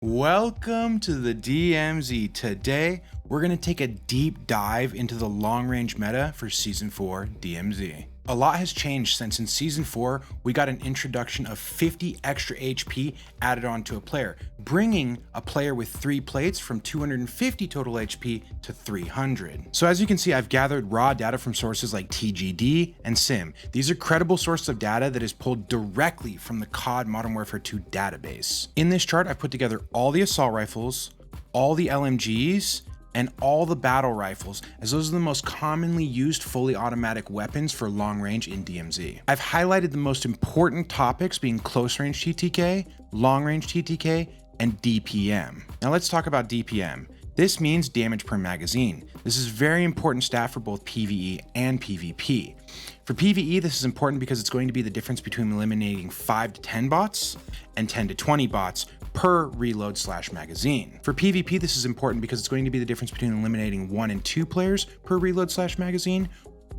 Welcome to the DMZ. Today, we're going to take a deep dive into the long-range meta for Season 4 DMZ. A lot has changed since in Season 4, we got an introduction of 50 extra HP added onto a player, bringing a player with 3 plates from 250 total HP to 300. So as you can see, I've gathered raw data from sources like TGD and Sim. These are credible sources of data that is pulled directly from the COD Modern Warfare 2 database. In this chart, I've put together all the assault rifles, all the LMGs, and all the battle rifles, as those are the most commonly used fully automatic weapons for long range in DMZ. I've highlighted the most important topics being close range TTK, long range TTK, and DPM. Now let's talk about DPM. This means damage per magazine. This is very important stat for both PvE and PvP. For PvE, this is important because it's going to be the difference between eliminating 5 to 10 bots and 10 to 20 bots per reload/magazine. For PvP, this is important because it's going to be the difference between eliminating 1 and 2 players per reload/magazine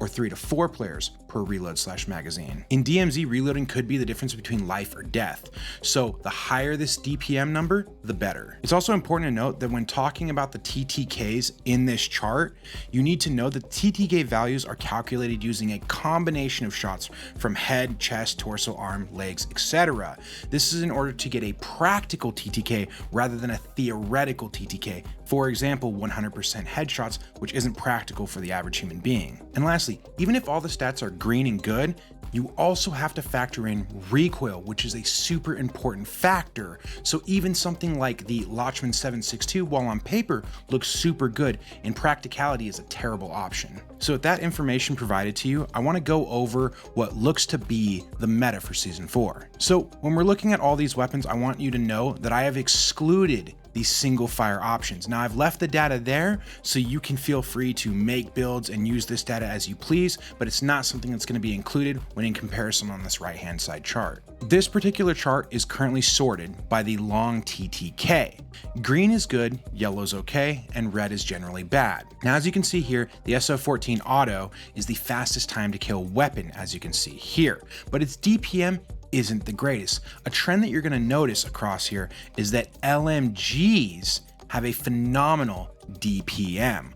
or 3 to 4 players per reload/magazine. In DMZ, reloading could be the difference between life or death. So the higher this DPM number, the better. It's also important to note that when talking about the TTKs in this chart, you need to know that TTK values are calculated using a combination of shots from head, chest, torso, arm, legs, etc. This is in order to get a practical TTK rather than a theoretical TTK. For example, 100% headshots, which isn't practical for the average human being. And lastly, even if all the stats are green and good, you also have to factor in recoil, which is a super important factor. So even something like the Lachman 762, while on paper looks super good, in practicality is a terrible option. So with that information provided to you, I want to go over what looks to be the meta for Season 4. So when we're looking at all these weapons, I want you to know that I have excluded these single fire options. Now I've left the data there so you can feel free to make builds and use this data as you please, but it's not something that's going to be included when in comparison on this right hand side chart. This particular chart is currently sorted by the long TTK. Green is good, yellow's okay, and red is generally bad. Now as you can see here, the SO14 auto is the fastest time to kill weapon, as you can see here, but its DPM isn't the greatest. A trend that you're going to notice across here is that LMGs have a phenomenal DPM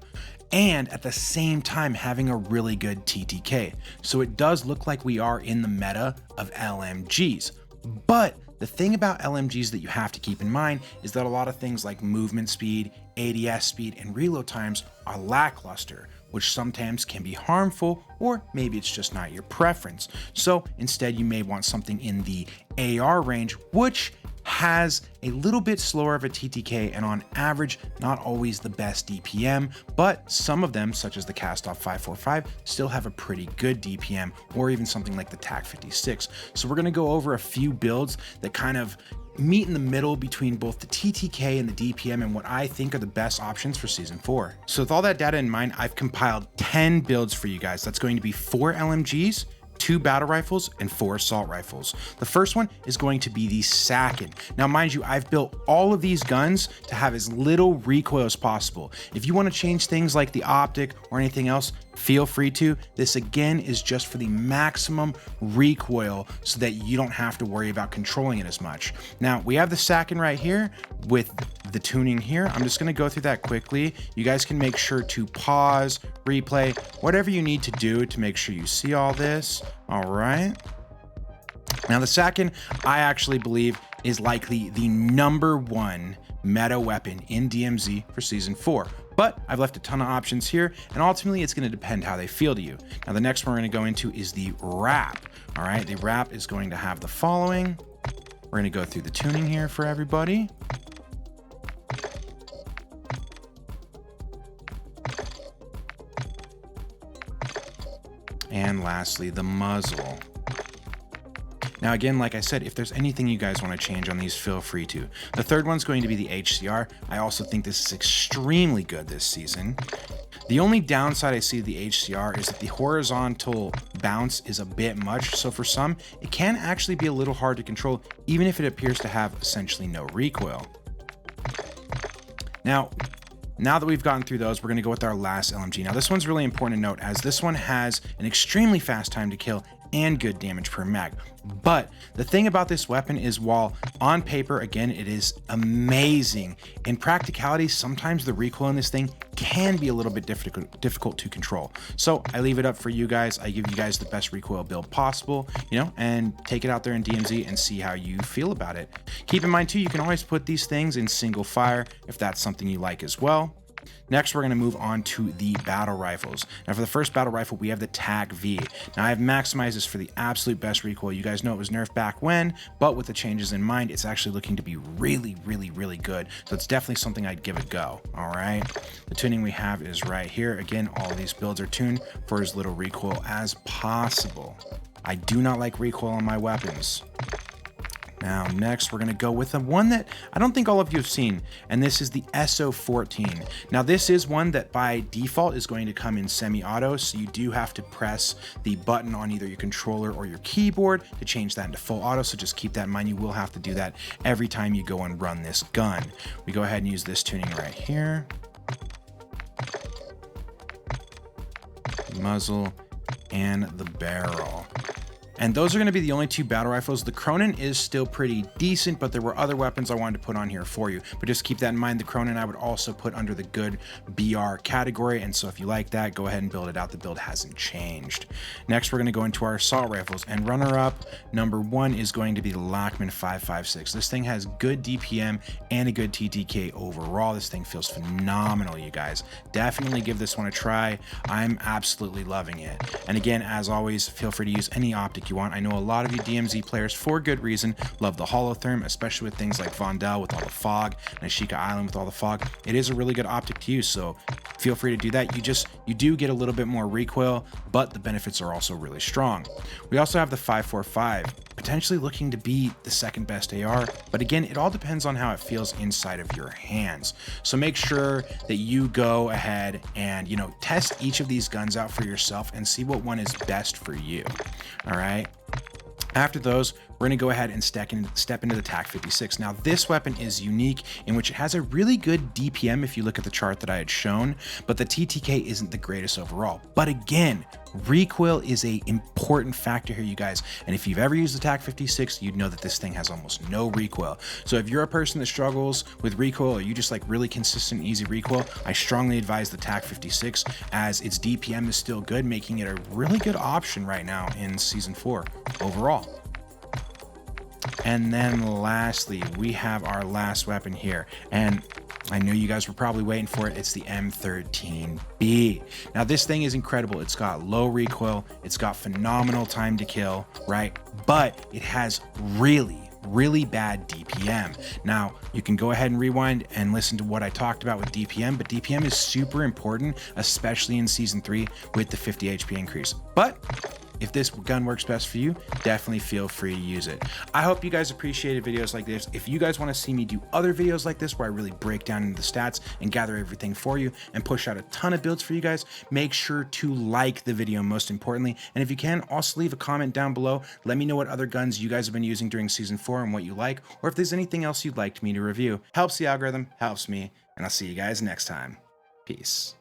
and at the same time having a really good TTK. So it does look like we are in the meta of LMGs. But the thing about LMGs that you have to keep in mind is that a lot of things like movement speed, ADS speed, and reload times are lackluster, which sometimes can be harmful, or maybe it's just not your preference. So instead, you may want something in the AR range, which has a little bit slower of a TTK and on average, not always the best DPM, but some of them, such as the Castoff 545, still have a pretty good DPM, or even something like the TAC 56. So we're gonna go over a few builds that kind of meet in the middle between both the TTK and the DPM and what I think are the best options for Season 4. So with all that data in mind, I've compiled 10 builds for you guys. That's going to be 4 LMGs, 2 battle rifles, and 4 assault rifles. The first one is going to be the Sakin. Now, mind you, I've built all of these guns to have as little recoil as possible. If you want to change things like the optic or anything else, feel free to. This again is just for the maximum recoil so that you don't have to worry about controlling it as much. Now, we have the Sakin right here with the tuning here. I'm just going to go through that quickly. You guys can make sure to pause, replay, whatever you need to do to make sure you see all this. All right. Now the Sakin, I actually believe, is likely the #1 meta weapon in DMZ for Season 4. But I've left a ton of options here, and ultimately it's going to depend how they feel to you. Now the next one we're going to go into is the wrap. All right, the wrap is going to have the following. We're going to go through the tuning here for everybody. And lastly, the muzzle. Now again, like I said, if there's anything you guys want to change on these, feel free to. The third one's going to be the HCR. I also think this is extremely good this season. The only downside I see to the HCR is that the horizontal bounce is a bit much, so for some, it can actually be a little hard to control, even if it appears to have essentially no recoil. Now that we've gotten through those, we're going to go with our last LMG. Now this one's really important to note, as this one has an extremely fast time to kill and good damage per mag. But the thing about this weapon is, while on paper, again, it is amazing, in practicality, sometimes the recoil in this thing can be a little bit difficult to control. So I leave it up for you guys. I give you guys the best recoil build possible, you know, and take it out there in DMZ and see how you feel about it. Keep in mind too, you can always put these things in single fire if that's something you like as well. Next, we're going to move on to the battle rifles. Now, for the first battle rifle, we have the TAC V. Now, I've maximized this for the absolute best recoil. You guys know it was nerfed back when, but with the changes in mind, it's actually looking to be really good. So it's definitely something I'd give a go. All right. The tuning we have is right here. Again, all these builds are tuned for as little recoil as possible. I do not like recoil on my weapons. Now, next, we're going to go with the one that I don't think all of you have seen, and this is the SO14. Now, this is one that by default is going to come in semi-auto, so you do have to press the button on either your controller or your keyboard to change that into full auto, so just keep that in mind. You will have to do that every time you go and run this gun. We go ahead and use this tuning right here. Muzzle and the barrel. And those are going to be the only two battle rifles. The Cronin is still pretty decent, but there were other weapons I wanted to put on here for you. But just keep that in mind. The Cronin I would also put under the good BR category. And so if you like that, go ahead and build it out. The build hasn't changed. Next, we're going to go into our assault rifles. And runner-up number 1 is going to be the Lachmann 5.56. This thing has good DPM and a good TTK overall. This thing feels phenomenal, you guys. Definitely give this one a try. I'm absolutely loving it. And again, as always, feel free to use any optic you want. I know a lot of you DMZ players, for good reason, love the holotherm, especially with things like Vondel with all the fog and Ashika Island with all the fog. It is a really good optic to use, so feel free to do that. You do get a little bit more recoil, but the benefits are also really strong. We also have the 5.45, potentially looking to be the second best AR, but again, it all depends on how it feels inside of your hands. So make sure that you go ahead and, you know, test each of these guns out for yourself and see what one is best for you. All right. After those, we're going to go ahead and step into the TAC 56. Now, this weapon is unique in which it has a really good DPM if you look at the chart that I had shown, but the TTK isn't the greatest overall. But again, recoil is an important factor here, you guys. And if you've ever used the TAC 56, you'd know that this thing has almost no recoil. So if you're a person that struggles with recoil, or you just like really consistent, easy recoil, I strongly advise the TAC 56 as its DPM is still good, making it a really good option right now in Season 4 overall. And then lastly, we have our last weapon here. And I know you guys were probably waiting for it. It's the M13B. Now, this thing is incredible. It's got low recoil. It's got phenomenal time to kill, right? But it has really bad DPM. Now, you can go ahead and rewind and listen to what I talked about with DPM, but DPM is super important, especially in Season 3 with the 50 HP increase. But if this gun works best for you, definitely feel free to use it. I hope you guys appreciated videos like this. If you guys want to see me do other videos like this where I really break down into the stats and gather everything for you and push out a ton of builds for you guys, make sure to like the video most importantly. And if you can, also leave a comment down below. Let me know what other guns you guys have been using during Season 4 and what you like, or if there's anything else you'd like me to review. Helps the algorithm, helps me, and I'll see you guys next time. Peace.